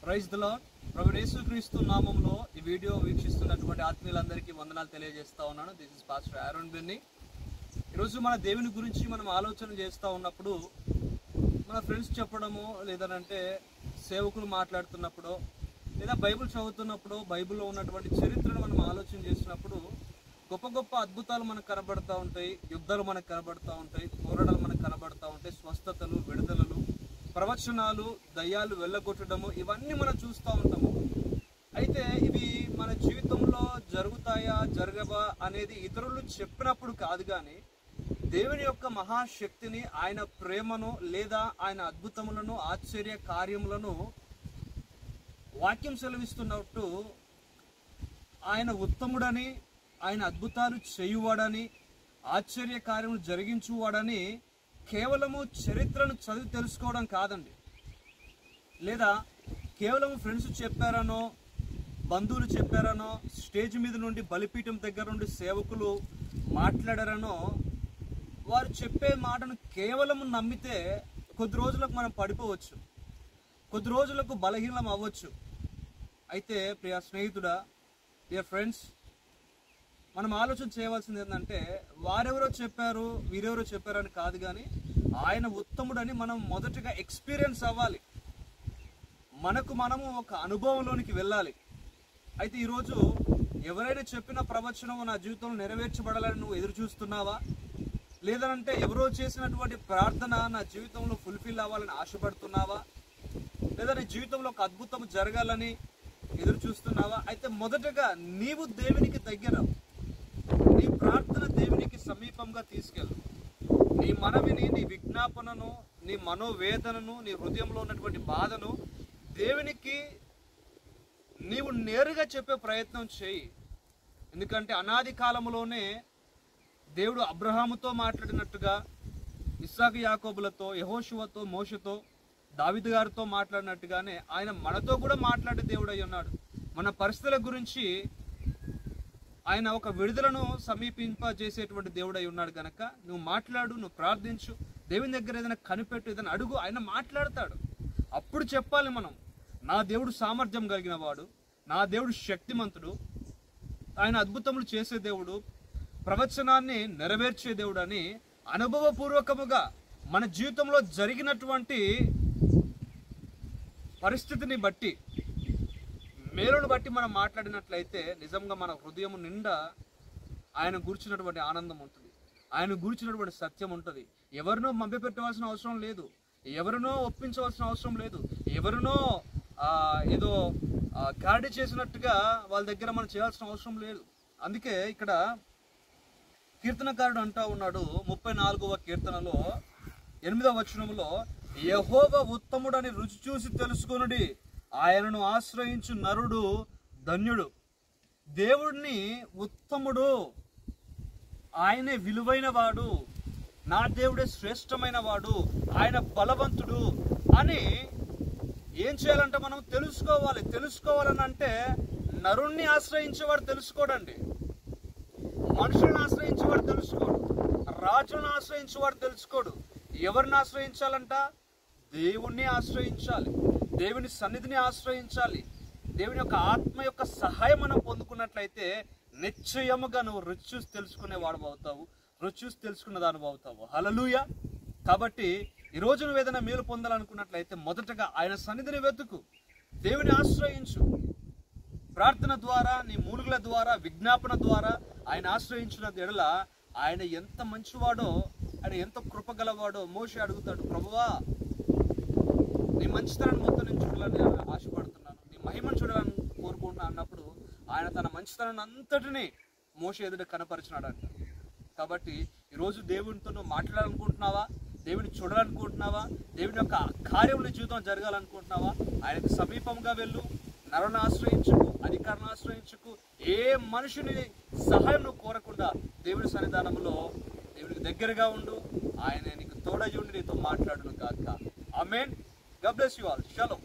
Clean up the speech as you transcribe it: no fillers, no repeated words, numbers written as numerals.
Praise the lord. ప్రభువైన యేసుక్రీస్తు నామములో ఈ వీడియో వీక్షిస్తున్నటువంటి ఆత్మీయులందరికీ వందనాలు తెలియజేస్తా ఉన్నాను. This is pastor Aaron Benny. ఈరోజు మన దేవుని గురించి మనం ఆలోచన చేస్తూ ఉన్నప్పుడు మన ఫ్రెండ్స్ చెప్పడము, లేదంటే సేవకులు మాట్లాడుతున్నప్పుడు, లేదా బైబిల్ చదువుతున్నప్పుడు బైబిల్లో ఉన్నటువంటి చరిత్రను మనం ఆలోచన చేసినప్పుడు గొప్ప గొప్ప అద్భుతాలు మనకు కనబడుతూ ఉంటాయి, యుద్ధాలు మనకు కనబడుతూ ఉంటాయి, పోరాటాలు మనకు కనబడుతూ ఉంటాయి, స్వస్థతలు, విడుదలలు, ప్రవచనాలు, దయ్యాలు వెళ్ళగొట్టడము, ఇవన్నీ మనం చూస్తూ ఉంటాము. అయితే ఇవి మన జీవితంలో జరుగుతాయా జరగవా అనేది ఇతరులు చెప్పినప్పుడు కాదు, కానీ దేవుని యొక్క మహాశక్తిని, ఆయన ప్రేమను, లేదా ఆయన అద్భుతములను, ఆశ్చర్య కార్యములను వాక్యం సెలవిస్తున్నట్టు ఆయన ఉత్తముడని, ఆయన అద్భుతాలు చేయువాడని, ఆశ్చర్య కార్యములు జరిగించువాడని కేవలము చరిత్రను చదివి తెలుసుకోవడం కాదండి, లేదా కేవలం ఫ్రెండ్స్ చెప్పారనో, బంధువులు చెప్పారనో, స్టేజ్ మీద నుండి బలిపీఠం దగ్గర నుండి సేవకులు మాట్లాడారనో, వారు చెప్పే మాటను కేవలం నమ్మితే కొద్ది రోజులకు మనం పడిపోవచ్చు, కొద్ది రోజులకు బలహీనం అవ్వచ్చు. అయితే ప్రియ స్నేహితుడా, డియర్ ఫ్రెండ్స్, మనం ఆలోచన చేయవలసింది ఏంటంటే వారెవరో చెప్పారు, వీరెవరో చెప్పారని కాదు, కానీ ఆయన ఉత్తముడని మనం మొదటగా ఎక్స్పీరియన్స్ అవ్వాలి, మనము ఒక అనుభవంలోనికి వెళ్ళాలి. అయితే ఈరోజు ఎవరైనా చెప్పిన ప్రవచనం నా జీవితంలో నెరవేర్చబడాలని నువ్వు ఎదురు చూస్తున్నావా, లేదంటే ఎవరో చేసినటువంటి ప్రార్థన నా జీవితంలో ఫుల్ఫిల్ అవ్వాలని ఆశపడుతున్నావా, లేదా నీ జీవితంలో ఒక అద్భుతం జరగాలని ఎదురు చూస్తున్నావా? అయితే మొదటగా నీవు దేవునికి దగ్గర, నీ ప్రార్థన దేవునికి సమీపంగా తీసుకెళ్ళు. నీ మనవిని, నీ విజ్ఞాపనను, నీ మనోవేదనను, నీ హృదయంలో ఉన్నటువంటి బాధను దేవునికి నీవు నేరుగా చెప్పే ప్రయత్నం చేయి. ఎందుకంటే అనాది కాలంలోనే దేవుడు అబ్రహాముతో మాట్లాడినట్టుగా, ఇస్సాకు యాకోబులతో, యెహోషువతో, మోషతో, దావీదు గారితో మాట్లాడినట్టుగానే ఆయన మనతో కూడా మాట్లాడే దేవుడు అయి ఉన్నాడు. మన పరిస్థితుల గురించి ఆయన ఒక విడుదలను సమీపింపజేసేటువంటి దేవుడు అయి ఉన్నాడు కనుక నువ్వు మాట్లాడు, నువ్వు ప్రార్థించు, దేవుని దగ్గర ఏదైనా కనిపెట్టు, ఏదైనా అడుగు, ఆయన మాట్లాడతాడు. అప్పుడు చెప్పాలి మనం, నా దేవుడు సామర్థ్యం కలిగిన వాడు, నా దేవుడు శక్తిమంతుడు, ఆయన అద్భుతములు చేసే దేవుడు, ప్రవచనాన్ని నెరవేర్చే దేవుడు అని అనుభవపూర్వకముగా మన జీవితంలో జరిగినటువంటి పరిస్థితిని బట్టి, మేలును బట్టి మనం మాట్లాడినట్లయితే నిజంగా మన హృదయం నిండా ఆయన గురించినటువంటి ఆనందం ఉంటుంది, ఆయన గురించినటువంటి సత్యం ఉంటుంది. ఎవరినో మభ్యపెట్టవలసిన అవసరం లేదు, ఎవరినో ఒప్పించవలసిన అవసరం లేదు, ఎవరినో ఏదో గాడి చేసినట్టుగా వాళ్ళ దగ్గర మనం చేయాల్సిన అవసరం లేదు. అందుకే ఇక్కడ కీర్తనకారుడు అంటా ఉన్నాడు 34వ కీర్తనలో 8వ వచనంలో, యెహోవా ఉత్తముడని రుచి చూసి తెలుసుకొనుడి, ఆయనను ఆశ్రయించు నరుడు ధన్యుడు. దేవుడిని ఉత్తముడు, ఆయనే విలువైన వాడు, నా దేవుడే శ్రేష్టమైన వాడు, ఆయన బలవంతుడు అని ఏం చేయాలంటే మనం తెలుసుకోవాలి. తెలుసుకోవాలని అంటే నరుణ్ణి ఆశ్రయించేవాడు తెలుసుకోడండి, మనుషులను ఆశ్రయించేవాడు తెలుసుకోడు, రాజులను ఆశ్రయించేవాడు తెలుసుకోడు. ఎవరిని ఆశ్రయించాలంట? దేవుణ్ణి ఆశ్రయించాలి, దేవుని సన్నిధిని ఆశ్రయించాలి. దేవుని యొక్క ఆత్మ యొక్క సహాయం మనం పొందుకున్నట్లయితే నిశ్చయముగా నువ్వు రుచి చూసి తెలుసుకునే వాడు అవుతావు, రుచి చూసి తెలుసుకున్న దాని అవుతావు. హల్లెలూయా. కాబట్టి ఈరోజు నువ్వు ఏదైనా మేలు పొందాలనుకున్నట్లయితే మొదటగా ఆయన సన్నిధిని వెతుకు, దేవుని ఆశ్రయించు. ప్రార్థన ద్వారా, నీ మూలుగుల ద్వారా, విజ్ఞాపన ద్వారా ఆయన ఆశ్రయించిన ఎడల ఆయన ఎంత మంచివాడో, ఆయన ఎంత కృపగలవాడో. మోషే అడుగుతాడు, ప్రభువా నీ మంచితనాన్ని మొత్తం నేను చూడాలని ఆశపడుతున్నాను, నీ మహిమను చూడాలని కోరుకుంటున్నా అన్నప్పుడు ఆయన తన మంచితనాన్ని అంతటినీ మోషే ఎదుట కనపరిచినాడంట. కాబట్టి ఈరోజు దేవునితో నువ్వు మాట్లాడాలనుకుంటున్నావా, దేవుని చూడాలనుకుంటున్నావా, దేవుని యొక్క కార్యముల జీవితం జరగాలనుకుంటున్నావా, ఆయనకు సమీపంగా వెళ్ళు. నరుని ఆశ్రయించుకు, అధికారాన్ని ఆశ్రయించుకు, ఏ మనుషుని సహాయం నువ్వు కోరకుండా దేవుని సన్నిధానంలో దేవునికి దగ్గరగా ఉండు. ఆయన నీకు తోడై ఉండి నీతో మాట్లాడును గాక. ఆమేన్. God bless you all. Shalom.